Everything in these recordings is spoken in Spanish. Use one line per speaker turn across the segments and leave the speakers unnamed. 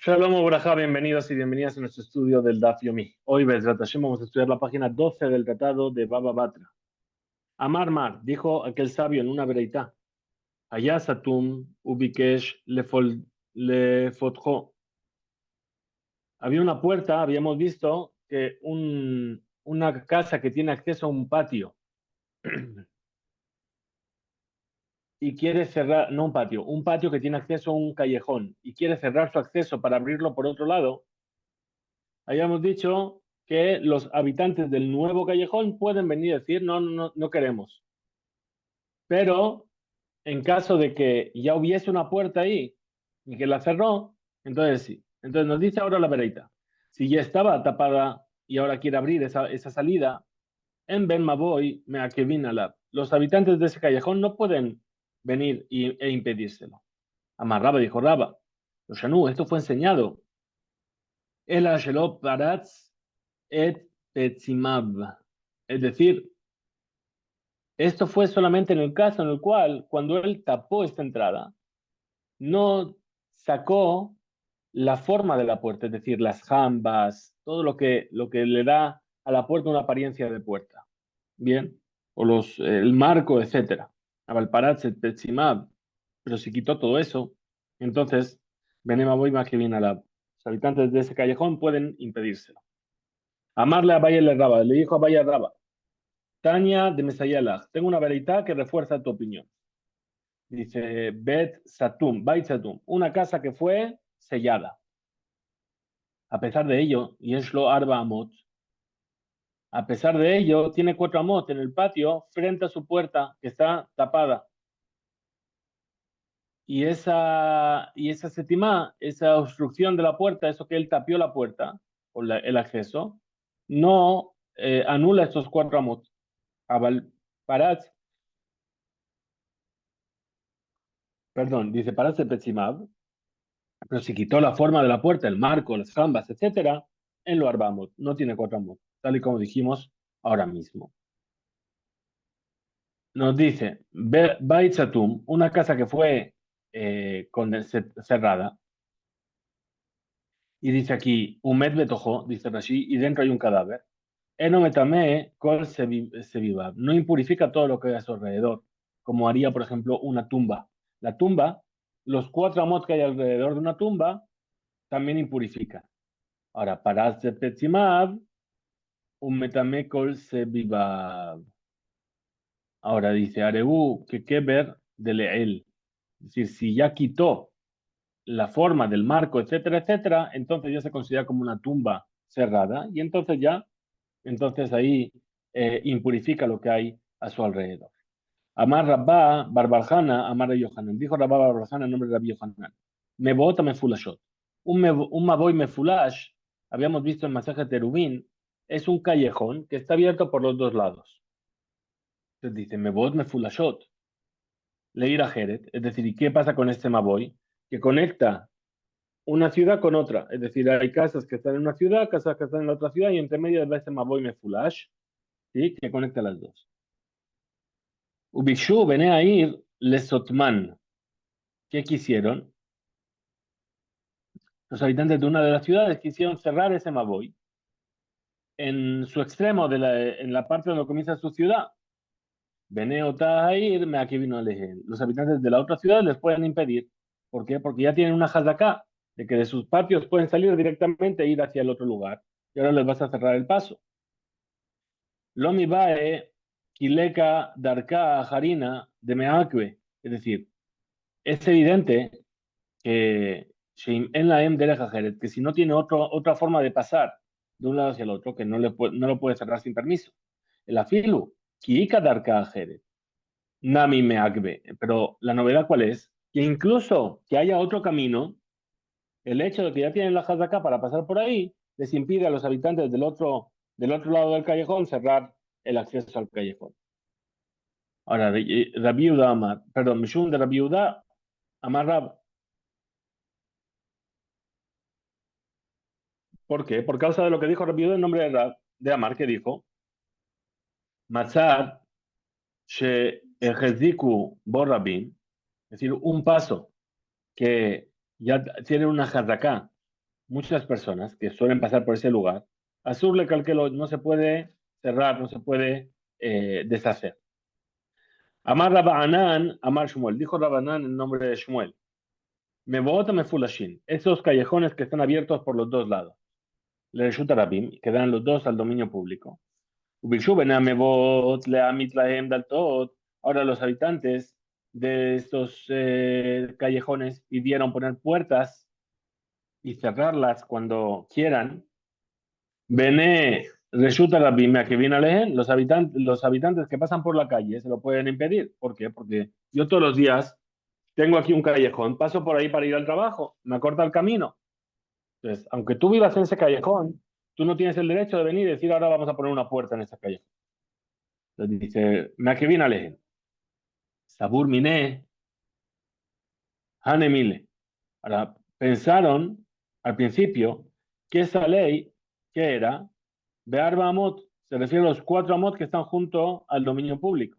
Shalom Obraja, bienvenidos y bienvenidas a nuestro estudio del Daf Yomi. Hoy, Bezrat Hashem, vamos a estudiar la página 12 del tratado de Baba Batra. Amar Mar, dijo aquel sabio en una vereitá, Allá Satum Ubikesh Lefotjo. Había una puerta, habíamos visto que una casa que tiene acceso a un patio y quiere cerrar, no un patio que tiene acceso a un callejón y quiere cerrar su acceso para abrirlo por otro lado. Habíamos dicho que los habitantes del nuevo callejón pueden venir a decir, no, no, no, no queremos. Pero en caso de que ya hubiese una puerta ahí y que la cerró, entonces sí. Entonces nos dice ahora la vereita. Si ya estaba tapada y ahora quiere abrir esa salida, en Ben Maboy me la. Los habitantes de ese callejón no pueden venir e impedírselo. Amarraba, dijo Raba. Shanu, esto fue enseñado. El Ashelot Paratz et Petzimab. Es decir, esto fue solamente en el caso en el cual, cuando él tapó esta entrada, no sacó la forma de la puerta, es decir, las jambas, todo lo que le da a la puerta una apariencia de puerta. Bien, o el marco, etcétera. Avalparat et Petzimab. Pero si quitó todo eso, entonces, Benemaboy Makevinalab. Los habitantes de ese callejón pueden impedírselo. Amarle a Valle le Raba, le dijo a Valle Raba, Tania de Mesayalach, tengo una veredad que refuerza tu opinión. Dice Bet Satum, Bait Satum, una casa que fue sellada. A pesar de ello, Yeshlo Arba Amot, a pesar de ello, tiene 4 amot en el patio frente a su puerta que está tapada. Y esa sétima, esa obstrucción de la puerta, eso que él tapió la puerta, o el acceso, no anula estos 4 amot. Abal Parat, perdón, dice Parat Petzimab, pero si quitó la forma de la puerta, el marco, las jambas, etcétera, en lo arbamot, no tiene 4 amot, tal y como dijimos ahora mismo. Nos dice, Baitzatum, una casa que fue cerrada, y dice aquí, Umet Betojo, dice Rashi, y dentro hay un cadáver. Enometame kol sevibab, no impurifica todo lo que hay a su alrededor, como haría, por ejemplo, una tumba. La tumba, los 4 amot que hay alrededor de una tumba, también impurifican. Ahora, para Petzimab, un metamecol se viva. Ahora dice Areú, que ver de Leel. Es decir, si ya quitó la forma del marco, etcétera, etcétera, entonces ya se considera como una tumba cerrada y entonces ahí impurifica lo que hay a su alrededor. Amar Rabba Barbarjana, Amar Yohanan. Dijo Rabba Barbarjana en nombre de Rabbi Yohanan. Me bota me fulashot. Un maboy me fulash, habíamos visto en Masaje Terubín, es un callejón que está abierto por los dos lados. Entonces dice, me bot me fulashot. Leir a Jeret. Es decir, ¿y qué pasa con este maboy? Que conecta una ciudad con otra. Es decir, hay casas que están en una ciudad, casas que están en la otra ciudad, y entre medio de este maboy me fulash, ¿sí? Que conecta las dos. Ubishu, vene a ir, lesotman. ¿Qué quisieron? Los habitantes de una de las ciudades quisieron cerrar ese Maboy en su extremo, en la parte donde comienza su ciudad. Beneo Tahir, me aquí vino Alejen. Los habitantes de la otra ciudad les pueden impedir. ¿Por qué? Porque ya tienen una hazaka de que de sus patios pueden salir directamente e ir hacia el otro lugar. Y ahora les vas a cerrar el paso. Lomi Bae, Kileka, Darka, Harina, de Meakwe. Es decir, es evidente que en la M de Lejajeret, que si no tiene otra forma de pasar de un lado hacia el otro, que no lo puede cerrar sin permiso. El afilu, Kiika Darka Ajeret, Nami Meakbe. Pero la novedad cuál es? Que incluso que haya otro camino, el hecho de que ya tienen la acá para pasar por ahí, les impide a los habitantes del otro lado del callejón cerrar el acceso al callejón. Ahora, Rabiuda Amar, perdón, Mishum de Rabiuda Amar Rab. ¿Por qué? Por causa de lo que dijo Rabiuda en nombre de Amar, que dijo, Matzar she ejeziku borrabim, es decir, un paso que ya tiene una jarraká muchas personas que suelen pasar por ese lugar, Asur le calquelo, no se puede cerrar, no se puede deshacer. Amar Rabbanan, Amar Shmuel, dijo Rabbanan en nombre de Shmuel, me vota me fulashin, esos callejones que están abiertos por los dos lados, le resulta Rabim, que dan los dos al dominio público. Ubishu Benamevot, Leamit Lahem Daltot, ahora los habitantes de estos callejones pidieron poner puertas y cerrarlas cuando quieran. Bene resulta la bimea que viene a leer, los habitantes que pasan por la calle se lo pueden impedir. ¿Por qué? Porque yo todos los días tengo aquí un callejón, paso por ahí para ir al trabajo, me acorta el camino. Entonces, aunque tú vivas en ese callejón, tú no tienes el derecho de venir y decir ahora vamos a poner una puerta en ese callejón. Entonces dice, me que viene a leer. Sabur Miné, Hanemile. Ahora, pensaron al principio que esa ley, que era, Be'arba Amot, se refiere a los 4 amot que están junto al dominio público,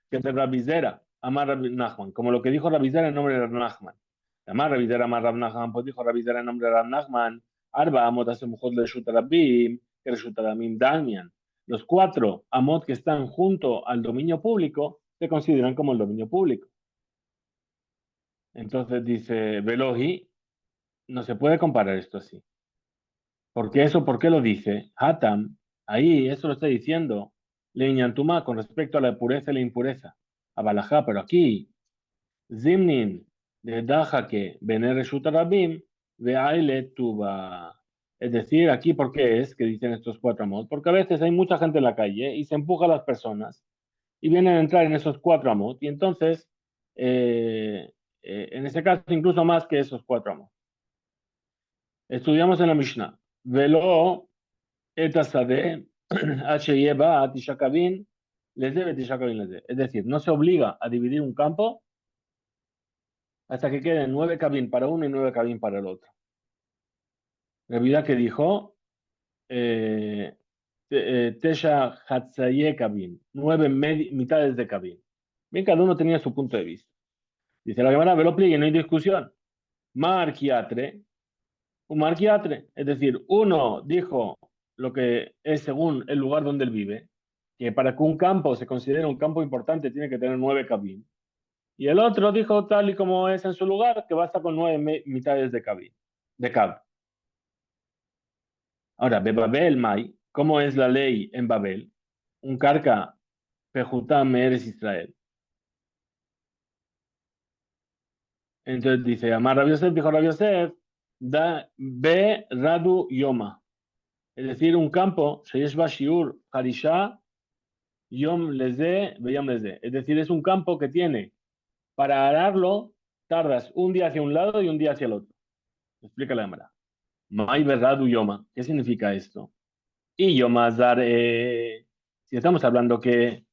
que es de Rabizera, Amar Rab Nachman, como lo que dijo Rabizera en nombre de Rab Nachman. Amar Rabizera, Amar Rab Nachman, pues dijo Rabizera en nombre de Rab Nachman, Arba Amot hace mejor de Shutarabim, que Shutarabim Damian. Los 4 amot que están junto al dominio público se consideran como el dominio público. Entonces dice Velohi, no se puede comparar esto así. Porque eso, ¿por qué lo dice? Hatam, ahí, eso lo está diciendo Leñantuma con respecto a la pureza y la impureza. A Balajá, pero aquí, Zimnin, de Dajake, Bener Shutarabim, de Aile Tuba. Es decir, aquí, ¿por qué es que dicen estos 4 amot? Porque a veces hay mucha gente en la calle y se empuja a las personas y vienen a entrar en esos 4 amot y entonces, en ese caso, incluso más que esos 4 amot. Estudiamos en la Mishnah. Velo etasade H-Yeba Tishakabin les debe Tishakabin les debe. Es decir, no se obliga a dividir un campo hasta que queden 9 cabin para uno y 9 cabin para el otro. La vida que dijo Tesha Hatzaye cabin, 9 mitades de cabin. Bien, cada uno tenía su punto de vista. Dice la Gemara, velo pliegue, no hay discusión. Marquiatre, un marquiatre, es decir, uno dijo lo que es según el lugar donde él vive, que para que un campo se considere un campo importante tiene que tener 9 cabin. Y el otro dijo tal y como es en su lugar, que basta con 9 mitades de cabin, de cab. Ahora, Bebabel Mai, ¿cómo es la ley en Babel? Un carca pejutam eres Israel. Entonces dice, Amar Rabbi Yosef, dijo Rabbi Yosef, da be radu yoma. Es decir, un campo, sheyesh ba shiur harisha yom leze beyom leze. Es decir, es un campo que tiene, para ararlo, tardas un día hacia un lado y un día hacia el otro. Explica la Gemara. Mai be radu yoma. ¿Qué significa esto? Y yoma zar, si estamos hablando que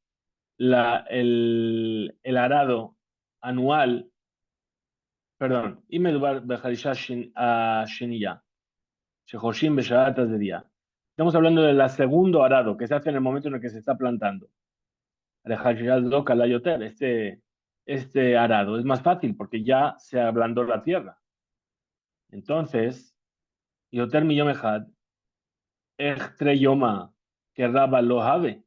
el arado anual, perdón, y מדובר בחרישה השנייה, שחורשים בשעת הזריעה. Estamos hablando del segundo arado que se hace en el momento en el que se está plantando. Este arado es más fácil porque ya se ablandó la tierra. Entonces, Yoter mi yom echad, tre yoma, que raba lo have.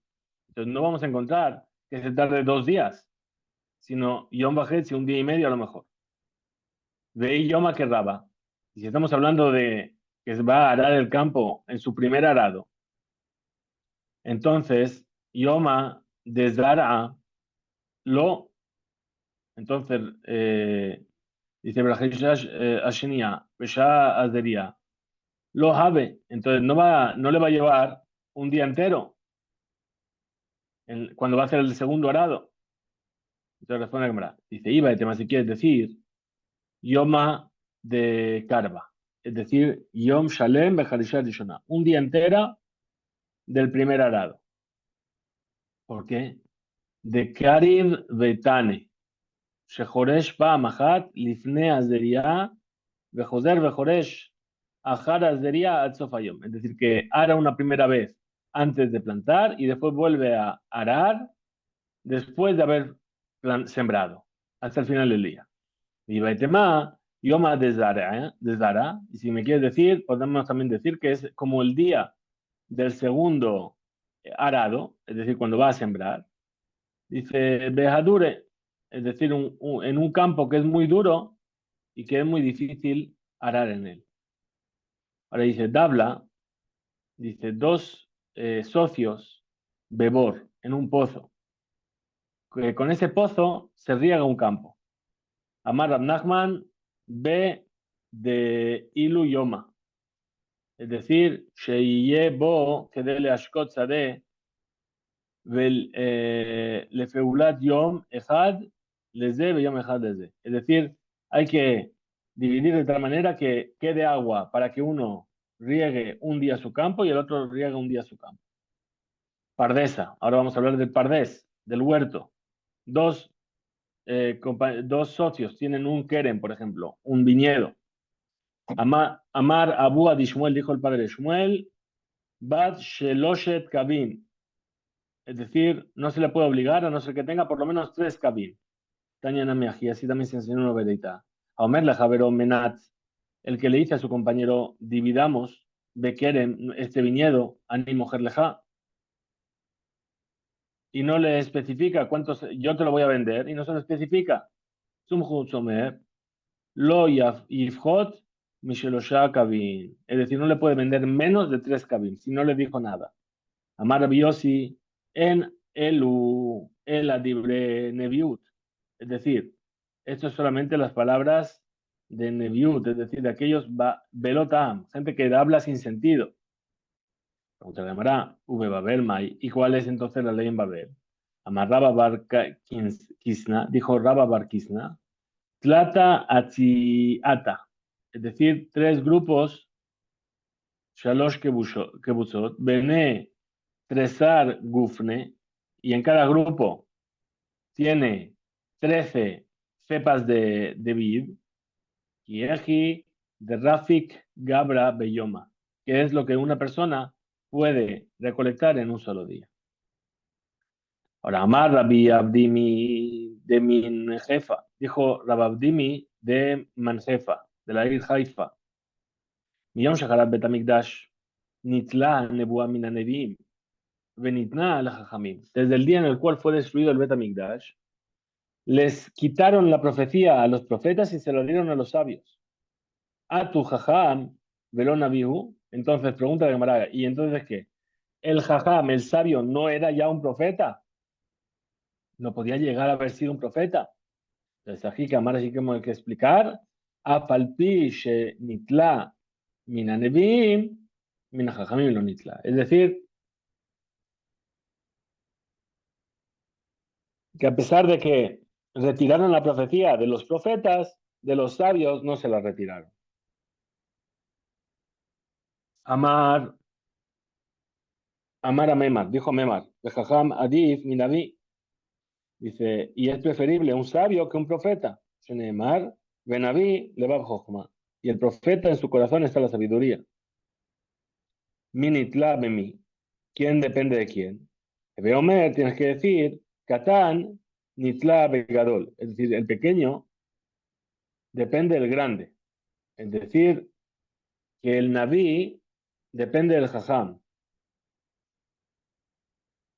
Entonces no vamos a encontrar que se tarde 2 días, sino yom bajet, un día y medio a lo mejor. Ve yoma que raba. Y si estamos hablando de que se va a arar el campo en su primer arado, entonces, Yoma desdara lo, entonces, dice Brajeshash Ashenia, Pesha Azeria, lo habe, entonces no le va a llevar un día entero cuando va a hacer el segundo arado. Entonces responde la Gemara, dice, iba de tema si quieres decir, Yoma de Karba, es decir, Yom Shalem Bejarishat Dishona, un día entera del primer arado. ¿Por qué? De Karib Betane. שחורש פעם אחת לפני הזריעה וחוזר וחורש אחר הזריעה עד סוף היום. Es decir, que ara una primera vez antes de plantar y después vuelve a arar después de haber sembrado hasta el final del día. Y Baitema, Yoma de Zara, y si me quieres decir, podemos también decir que es como el día del segundo arado, es decir, cuando va a sembrar. Dice Bejadure, es decir, en un campo que es muy duro y que es muy difícil arar en él. Ahora dice Dabla, dice dos socios, Bebor, en un pozo. Que con ese pozo se riega un campo. Amar Rab Nachman, B de Ilu Yoma. Es decir, Sheye Bo, que dele Ashkot Sadeh, Lefeulat Yom Echad, Leze Yom Echad Leze. Es decir, hay que dividir de tal manera que quede agua para que uno riegue un día su campo y el otro riegue un día su campo. Pardesa. Ahora vamos a hablar del pardés, del huerto. Dos, dos socios tienen un keren, por ejemplo, un viñedo. Amar Abu Adi Shmuel, dijo el padre Shmuel, Bat Sheloshet Kabin. Es decir, no se le puede obligar a no ser que tenga por lo menos 3 kabin. Tanya Namiaji, así también se enseñó en una veredita. A Omer Lejavero Menat, el que le dice a su compañero, dividamos, Bekeren, este viñedo, Ani Mujer Leja, y no le especifica cuántos, yo te lo voy a vender, y no se lo especifica. Sumhu Somer, Lo Yifhot, Mishelosha Kabin. Es decir, no le puede vender menos de 3 kabin, si no le dijo nada. Amar Biosi en el adibre Neviut. Es decir, esto es solamente las palabras de Neviut, es decir, de aquellos Belotam, gente que habla sin sentido. Pregunta de Amara, V Babel, Mai. ¿Y cuál es entonces la ley en Babel? Amar Rabba Bar Kisna, dijo Rabba Bar Kisna, Tlata Atziata, es decir, 3 grupos, Shalosh Kebutzot, Bene Tresar Gufne, y en cada grupo tiene 13 cepas de vid, Kieji, de Rafik, Gabra, Beyoma, que es lo que una persona puede recolectar en un solo día. Ahora, Amar Rabbi Abdimi de Minjefa, dijo Rabbi Abdimi de Manjefa, de la isla Haifa, Miyom Shacharat Betamikdash, Nitla Nebuah Minanedim, Benitna al Jajamim. Desde el día en el cual fue destruido el Betamikdash, les quitaron la profecía a los profetas y se lo dieron a los sabios. A tu jajam, velón abihu. Entonces pregunta de Gemara, ¿y entonces qué? ¿El jajam, el sabio, no era ya un profeta? ¿No podía llegar a haber sido un profeta? Entonces aquí que Amara sí que hemos que explicar. A palpi she nitla mina nevim, mina jajamim lo nitla. Es decir, que a pesar de que retiraron la profecía de los profetas, de los sabios no se la retiraron. Amar, Amar a Memar, dijo Memar, Jajam Adif Minaví, dice, y es preferible un sabio que un profeta. Sheneemar, Benaví, Lebab Jochma. Y el profeta en su corazón está la sabiduría. Minitla Bemi. ¿Quién depende de quién? Beomer, tienes que decir, Katán, Nitla Begadol. Es decir, el pequeño depende del grande. Es decir, que el Naví depende del Jajam.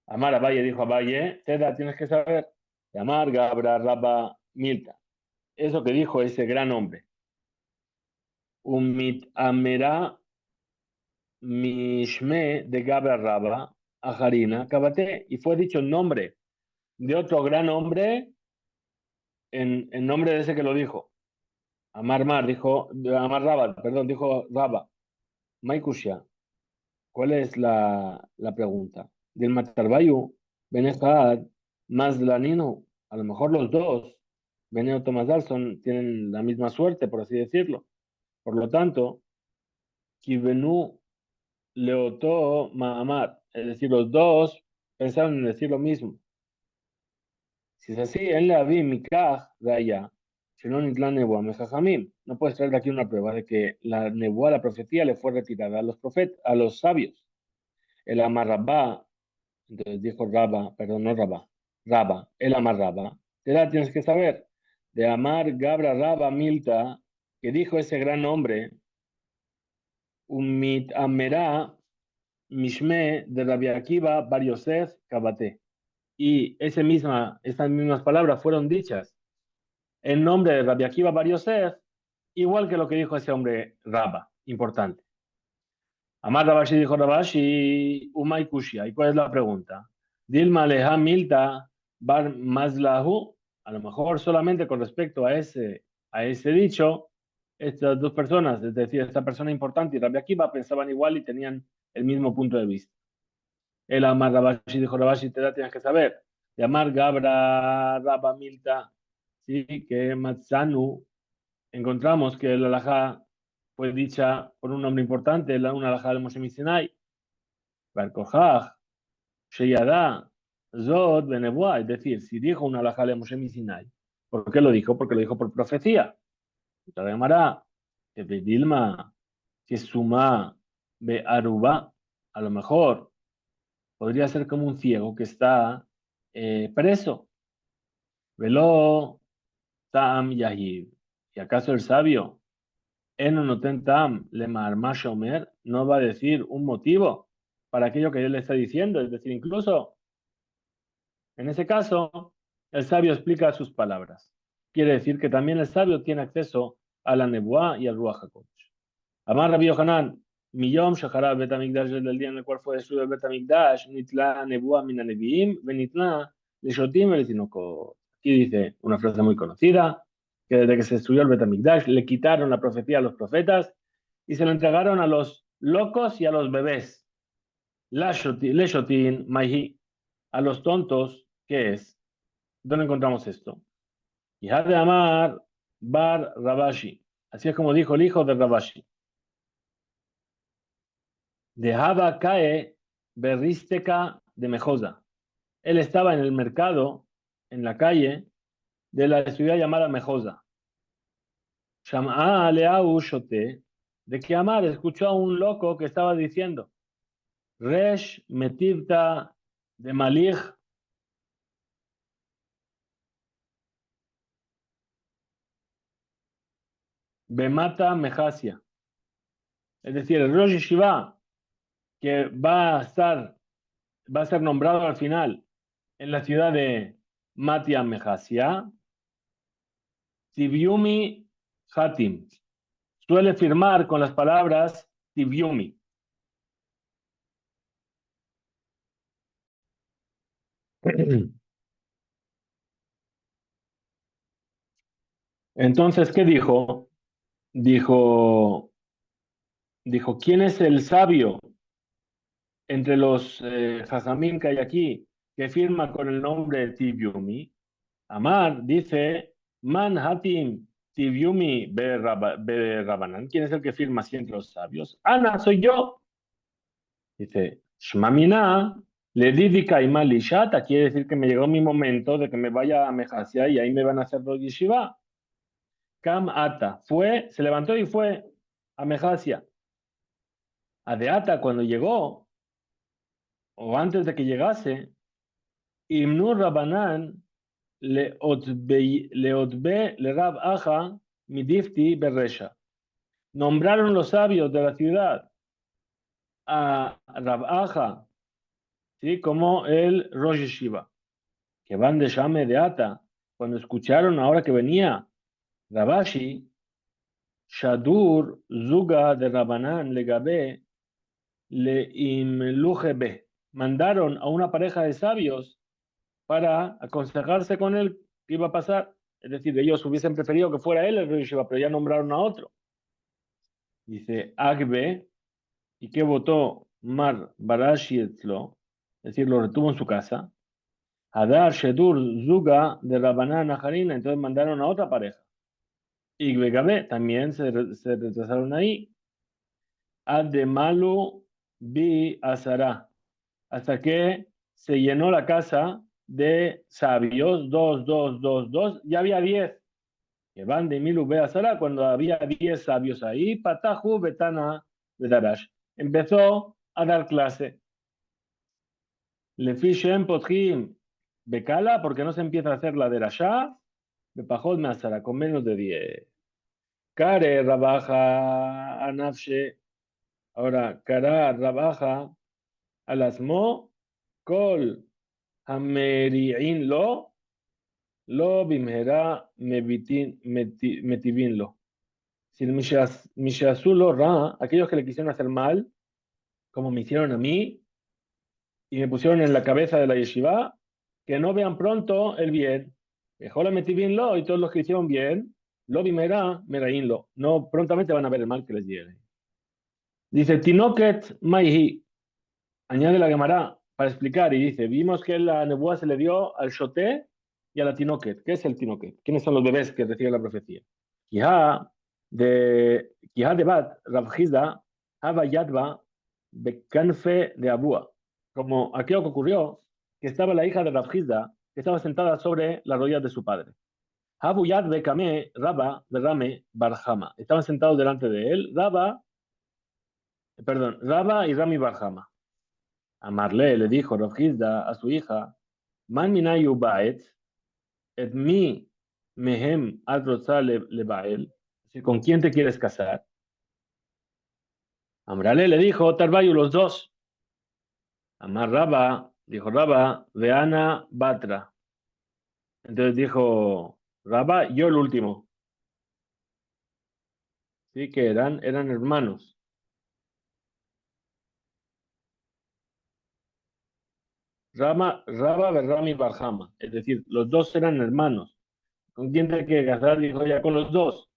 Amar a Valle dijo a Valle, Teda, tienes que saber. Amar Gabra Rabba Milta. Eso que dijo ese gran hombre. Umit Amera Mishme de Gabra Rabba Ajarina Kabate. Y fue dicho el nombre de otro gran hombre en nombre de ese que lo dijo. Amar Mar dijo, Amar Rabba, perdón, dijo Rabba. Maikusha. ¿Cuál es la pregunta? Del Matarbayu, Benejad, más Lanino, a lo mejor los dos, Beneo Tomás Dalson, tienen la misma suerte, por así decirlo. Por lo tanto, Kibenu Leoto Mahamar, es decir, los dos pensaron en decir lo mismo. Si es así, en la vi Mikaj Raya, Shenon Itlan Nebuah Mejajamim. No puedes traer aquí una prueba de que la Nebuah, la profecía, le fue retirada a los profetas, a los sabios. El Amarrabá, entonces dijo Rabba, perdón, no Rabba, el Amar Rabba. Te la tienes que saber. De Amar Gabra Rabba Milta, que dijo ese gran hombre, Umit Amera Mishme de Rabbi Akiva Bar Yosef Kabate. Y estas mismas palabras fueron dichas en nombre de Rabbi Akiva Bar Yosef, igual que lo que dijo ese hombre Rabba, importante. Amar Rabashi dijo Rabashi, Umay Kushia. ¿Y cuál es la pregunta? Dilma Leha Milta Bar Mazlahu. A lo mejor solamente con respecto a ese dicho, estas dos personas, es decir, esta persona importante y Rabbi Akiva, pensaban igual y tenían el mismo punto de vista. El Amar Rabashi dijo Rabashi, tienes que saber. De Amar Gabra Rabba Milta, sí, que Matzanu, encontramos que la alajá fue dicha por un nombre importante, una alajá de Moshe Sinai, Barkojaj, Sheyadá, Zod, Benebuá, es decir, si dijo una alajá de Moshe Sinai, ¿por qué lo dijo? Porque lo dijo por profecía. La llamará, que Dilma, que suma be Aruba, a lo mejor podría ser como un ciego que está preso. Velo Tam Yahid. ¿Y acaso el sabio Enonoten Tam Lemar Mashomer no va a decir un motivo para aquello que él le está diciendo? Es decir, incluso en ese caso, el sabio explica sus palabras. Quiere decir que también el sabio tiene acceso a la Nebuá y al Ruach HaKodesh. Amar Rabbi Yohanan, Miyom Shachara Betamikdash, desde el día en el cual fue destruido el Betamikdash, Nitla Nebuá Mina Neviim, Benitla Leshotim Velitinokot. Aquí dice una frase muy conocida, que desde que se destruyó el Betamikdash, le quitaron la profecía a los profetas y se lo entregaron a los locos y a los bebés. Leshotin Maihi, a los tontos, ¿qué es? ¿Dónde encontramos esto? Hija de Amar Bar Rabashi. Así es como dijo el hijo de Rabashi. Dejaba cae berrísteca de Mejosa. Él estaba en el mercado, en la calle de la ciudad llamada Mejosa. Sham'a leau shote, de que Amar escuchó a un loco que estaba diciendo, Resh metivta de Malich bemata mejasia. Es decir, el Rosh Yeshiva, que va a ser nombrado al final en la ciudad de Matia Mejasia, Tibiumi Hatim. Suele firmar con las palabras Tibiumi. Entonces, ¿qué dijo? Dijo, ¿quién es el sabio entre los Jajamim que hay aquí que firma con el nombre Tibiumi? Amar dice, Man Hatim Tibiumi be Rabanan. ¿Quién es el que firma así entre los sabios? Ana, soy yo. Dice, Shmamina, le di Kaimal Lishata, quiere decir que me llegó mi momento de que me vaya a Mejasia y ahí me van a hacer Rosh Yeshiva. Kam Ata, se levantó y fue a Mejasia. A de Ata, cuando llegó, o antes de que llegase, Imnur Rabanan le Rab Aja Midifti Beresha. Nombraron los sabios de la ciudad a Rab Aja, ¿sí? Como el Rosh Yeshiva, que van de Shame de Ata, cuando escucharon ahora que venía Rabashi, Shadur Zuga de Rabanan Legabe le Imlujebe, mandaron a una pareja de sabios para aconsejarse con él qué iba a pasar. Es decir, ellos hubiesen preferido que fuera él el Rosh Yeshiva, pero ya nombraron a otro. Dice Agbe, y que votó Mar Barashi Etzlo, es decir, lo retuvo en su casa. Hadar Shedur Zuga de Rabanán Najarina, entonces mandaron a otra pareja. Y Begabé también se retrasaron ahí. Ademalu Bi Azara, hasta que se llenó la casa de sabios, dos, ya había 10. Que van de Milu Be Azara, cuando había 10 sabios ahí, Patahu Betana de Darash. Empezó a dar clase. Le Fishem Potjim Bekala, porque no se empieza a hacer la de Rasha, Bepajot Meazara, con menos de 10. Kare Rabaja Anafshe. Ahora, Kara Rabaja Alasmo Kol Hameri'in lo bimhera metivin lo. Si Mishazulo Ra, aquellos que le quisieron hacer mal, como me hicieron a mí, y me pusieron en la cabeza de la yeshiva, que no vean pronto el bien. Mejor metivin lo, y todos los que hicieron bien, lo bimera merain lo. No, prontamente van a ver el mal que les llegue. Dice, Tinoket Maihi, añade la Gemara para explicar, y dice, vimos que la nebuá se le dio al Shoté y a la Tinoket. ¿Qué es el Tinoket? ¿Quiénes son los bebés que reciben la profecía? Quijá de Bat, Rabjizda, Haba Yadba, Bekanfe de Abúa. Como aquello que ocurrió, que estaba la hija de Rabjizda, que estaba sentada sobre las rodillas de su padre. Abu Yad Bekame, Raba, Berrame, Barjama. Estaban sentados delante de él, Raba y Rami Barjama. Amarle le dijo Rabjizda a su hija, Man minayu baet, et mi mehem ad le bael. ¿Con quién te quieres casar? Amrale le dijo, Tarbayu, los dos. Amar Raba, dijo Raba, Veana Batra. Entonces dijo Raba, yo el último. Sí, que eran hermanos. Raba, Berrami y Barjama. Es decir, los dos eran hermanos. ¿Con quién te quieres casar? Dijo ya, con los dos.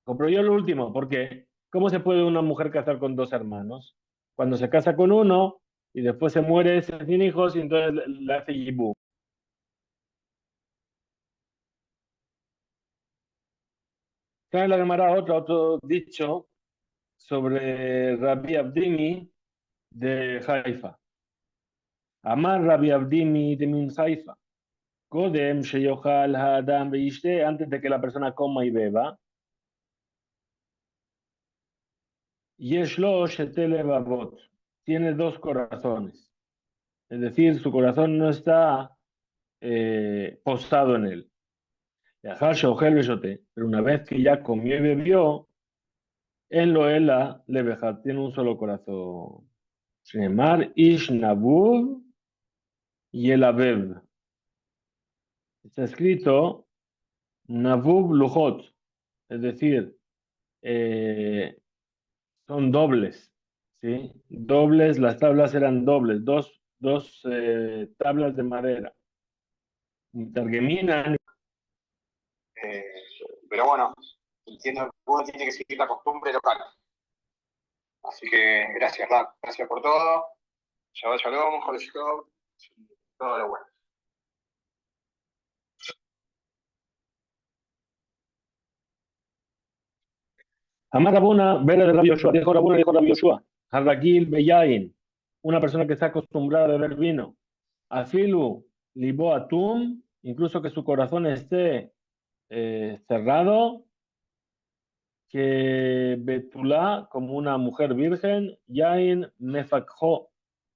Pero yo el último, porque ¿cómo se puede una mujer casar con dos hermanos? Cuando se casa con uno y después se muere sin hijos y entonces le hace yibú. Trae la Gemara otro dicho sobre Rabbi Abdimi de Haifa. Amar Rabbi Abdimi de Min Haifa. Kodem sheyochal ha'adam veishte, antes de que la persona coma y beba. Yeshlo shetele babot. Tiene dos corazones. Es decir, su corazón no está posado en él. Pero una vez que ya comió y bebió, en lo ela leveja, tiene un solo corazón. Shnemar ish nabub y el abev. Está escrito nabub lujot, es decir, eh, son dobles, ¿sí? Dobles, las tablas eran dobles, dos tablas de madera. Targeminan. Eh, pero bueno, entiendo que uno tiene que seguir la costumbre local. Así que gracias, Rap. Gracias por todo. Shabbat Shalom, Jodesh Tov, todo lo bueno. Amar Rabuna, Vera de Rabbi Yoshua, dijo Rabbi Yoshua, Harrakil Beyain, una persona que está acostumbrada a beber vino, Afilu Libo Atum, incluso que su corazón esté cerrado, que Betulá, como una mujer virgen, Yain Mefakho,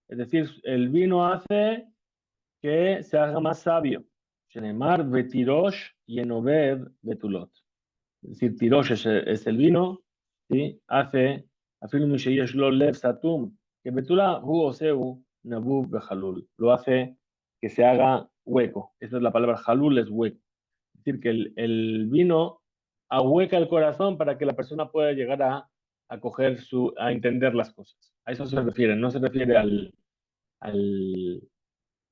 es decir, el vino hace que se haga más sabio. Shenemar Betirosh y Enoved Betulot. Es decir, Tirosh es el vino, ¿sí? Hace, afirma Sheyesh Lo Lev Satum, que Betula Hu Oseu Nabu Bejalul. Lo hace que se haga hueco. Esa es la palabra Jalul, es hueco. Es decir, que el vino ahueca el corazón para que la persona pueda llegar a entender las cosas. A eso se refiere, no se refiere al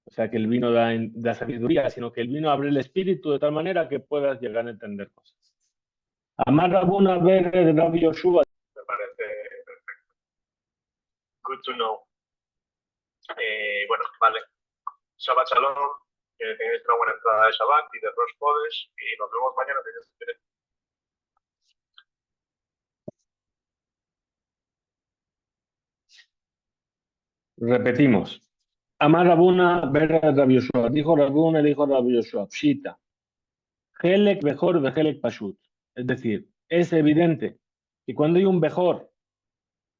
o sea, que el vino da sabiduría, sino que el vino abre el espíritu de tal manera que puedas llegar a entender cosas. Amar Rabuna ver de Rabbi Yoshua. Me parece perfecto. Good to know. Bueno, vale. Shabbat Shalom. Que tengáis una buena entrada de Shabbat y de Rosh Chodesh. Y nos vemos mañana. Repetimos. Amar Rabuna ver de Rabbi Yoshua. Dijo Rabuna, dijo Rabbi Yoshua. Pshita. Helek Bejor de Helek Pashut. Es decir, es evidente que cuando hay un Bejor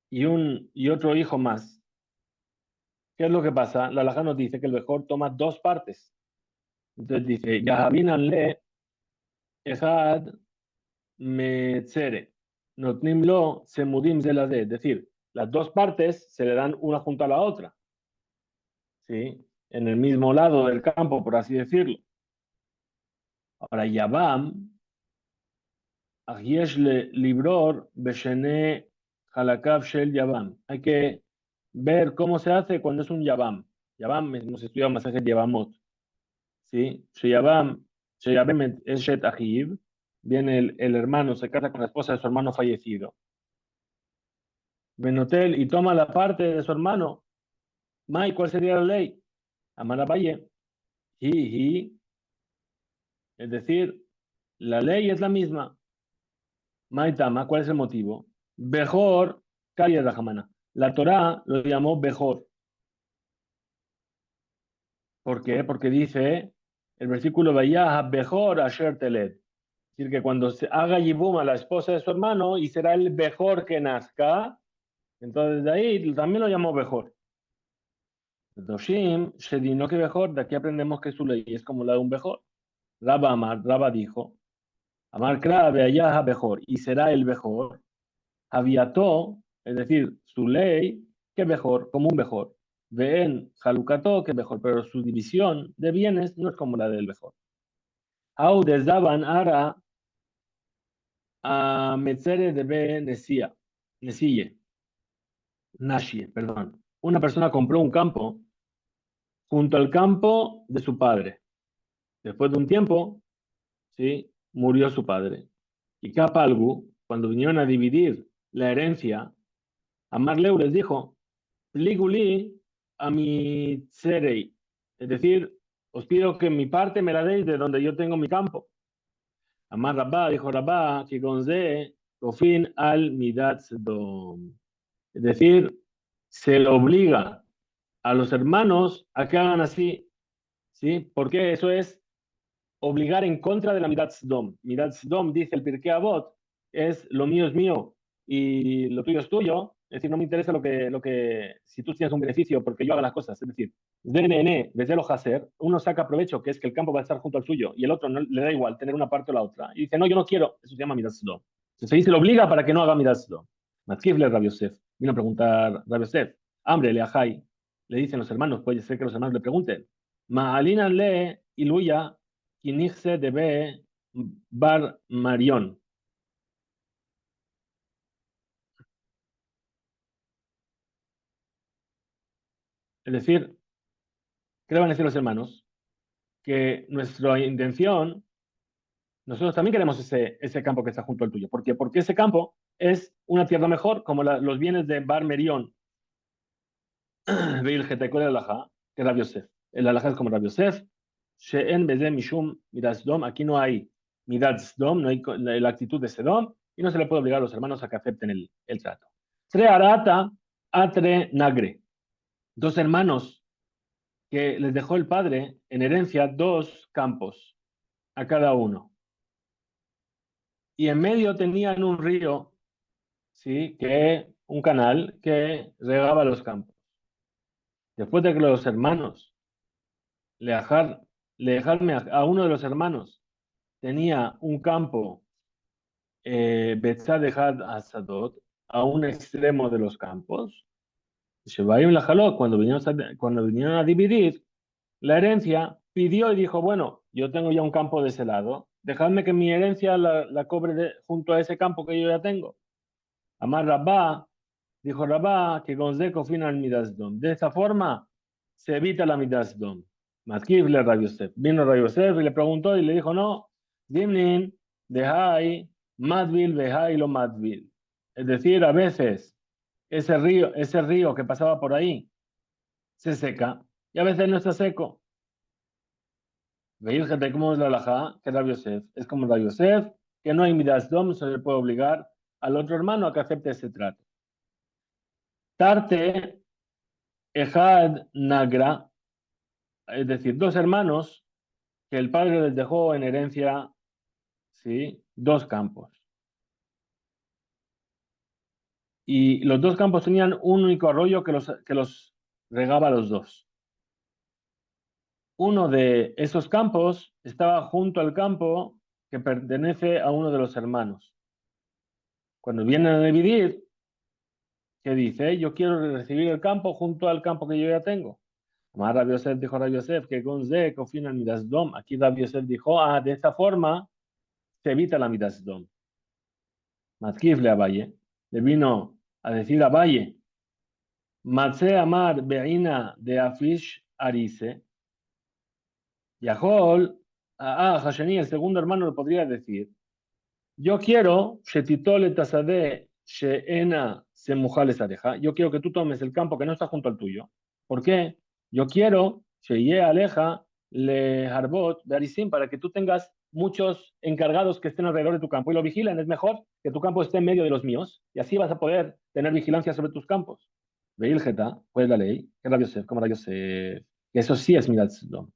y otro hijo más, ¿qué es lo que pasa? La Halajá nos dice que el Bejor toma dos partes. Entonces dice, Yahabinan le Ejad metzere. Notnim lo semudim ze la de. Es decir, las dos partes se le dan una junto a la otra. ¿Sí? En el mismo lado del campo, por así decirlo. Ahora, Yabam, Yesh libror beshene halakav shel Yabam. Hay que ver cómo se hace cuando es un Yabam. Yabam, hemos estudiado masaje Yabamot. ¿Sí? Sheyabam, Sheyabem Eshet Ahiv. Viene el hermano, se casa con la esposa de su hermano fallecido. Benotel y toma la parte de su hermano. Mai, ¿cuál sería la ley? Amarabaye. Hi. Es decir, la ley es la misma. Maitama, ¿cuál es el motivo? Bejor, Kaya Rahamana. La Torá lo llamó Bejor. ¿Por qué? Porque dice el versículo Vayaha Bejor Asher Teled. Es decir, que cuando se haga Yibum a la esposa de su hermano y será el Bejor que nazca, entonces de ahí también lo llamó Bejor. Doshim, Shedino que Bejor, de aquí aprendemos que su ley es como la de un Bejor. Rabba Amar, Rabba dijo, Amar Kra Vayaha Bejor, y será el Bejor. Aviató, es decir, su ley, que mejor, como un mejor. Ven, Halukato, que mejor, pero su división de bienes no es como la del mejor. Au desdaban ara a metzere de be nesille, nashie, perdón. Una persona compró un campo junto al campo de su padre. Después de un tiempo, ¿sí? Murió su padre. Y Kapalgu, cuando vinieron a dividir la herencia, Amarleu les dijo, Liguli a mi serei. Es decir, os pido que mi parte me la deis de donde yo tengo mi campo. Amar Rabá, dijo Rabá, que gonze kofin al midat dom. Es decir, se le obliga a los hermanos a que hagan así. ¿Sí? Porque eso es obligar en contra de la midat dom. Midat dom, dice el Pirkei Avot, es lo mío es mío y lo tuyo es tuyo. Es decir, no me interesa si tú tienes un beneficio porque yo haga las cosas. Es decir, DNN, desde lo hacer, uno saca provecho, que es que el campo va a estar junto al suyo, y el otro no le da igual tener una parte o la otra. Y dice, no, yo no quiero. Eso se llama midat dom. Entonces ahí se le obliga para que no haga midat dom. Matkifle Rabbi Yosef. Vino a preguntar Rabbi Yosef. Hambre, le ajay. Le dicen los hermanos, puede ser que los hermanos le pregunten. Ma'alinan le iluya kinigse debe bar Marión. Es decir, ¿qué le van a decir los hermanos? Que nuestra intención, nosotros también queremos ese campo que está junto al tuyo. ¿Por qué? Porque ese campo es una tierra mejor, como los bienes de Bar Merión, Veil Getekol el Alajá, que Rabbi Yosef. El Alajá es como Rabbi Yosef. She'en Beze Mishum Midas Dom. Aquí no hay Midas Dom, no hay la actitud de Sedom, y no se le puede obligar a los hermanos a que acepten el trato. Tre Arata, Atre Nagre. Dos hermanos que les dejó el padre en herencia dos campos a cada uno. Y en medio tenían un río, ¿sí? Un canal que regaba los campos. Después de que los hermanos le, dejar, le dejarme a uno de los hermanos tenía un campo Betzad Asadot a un extremo de los campos, Shebaim la jaló, cuando vinieron a dividir la herencia, pidió y dijo, bueno, yo tengo ya un campo de ese lado, dejadme que mi herencia la cobre junto a ese campo que yo ya tengo. Amar Rabá, dijo Rabá, que Gonzeco final Midasdom. De esa forma se evita la Midasdom. Matkivle Rabbi Yosef. Vino Rabbi Yosef y le preguntó y le dijo, no, Dimnin, Dehai, Madvil, Dehai lo Madvil. Es decir, a veces ese río que pasaba por ahí se seca y a veces no está seco. Veis, gente, cómo es la halajá, que Rabbi Yosef es como Rabbi Yosef, que no hay midas dom, se le puede obligar al otro hermano a que acepte ese trato. Tarte, Ejad, Nagra, es decir, dos hermanos que el padre les dejó en herencia, ¿sí? Dos campos. Y los dos campos tenían un único arroyo que los regaba a los dos. Uno de esos campos estaba junto al campo que pertenece a uno de los hermanos. Cuando vienen a dividir, ¿qué dice? Yo quiero recibir el campo junto al campo que yo ya tengo. Amar Rabbi Yosef dijo Rabbi Yosef que Gonze, Kofina Midasdom. Aquí Rabbi Yosef dijo, de esta forma se evita la Midasdom. Matkif le Abaye, le vino a decir a Abaye, Matze Amar Beina de Afish Arise, Yahol, Hasheni, el segundo hermano, le podría decir, yo quiero, Shetitole Tasade Sheena Semujales Areja, yo quiero que tú tomes el campo que no está junto al tuyo. ¿Por qué? Yo quiero, Sheye Aleja, Le Harbot, Bearisim, para que tú tengas muchos encargados que estén alrededor de tu campo y lo vigilen. Es mejor que tu campo esté en medio de los míos y así vas a poder tener vigilancia sobre tus campos. Veil Geta, pues la ley, que Rabbi Yosef, como Rabbi Yosef, que eso sí es Midat Sodom.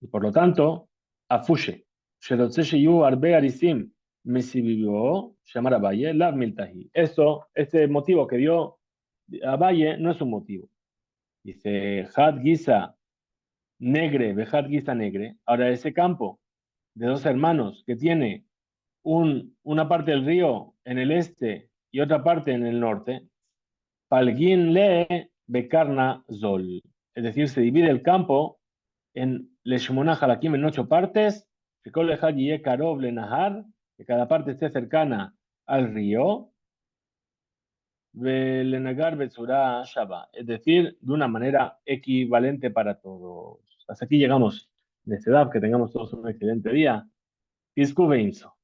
Y por lo tanto, Afushe, Sherotze Sheyu Arbe Arisim, Mesibió, llamar a Valle, la Miltahi. Esto, este motivo que dio a Valle no es un motivo. Dice, Had Giza Negre, Bejad Giza Negre. Ahora, ese campo de dos hermanos que tiene una parte del río en el este y otra parte en el norte, Palgin Le Bekarna Zol. Es decir, se divide el campo en Leshmona Halakim en 8 partes, que cada parte esté cercana al río, Belenagar Betsura Shaba, es decir, de una manera equivalente para todos. Hasta aquí llegamos de esta edad, que tengamos todos un excelente día. Piscu Beinso.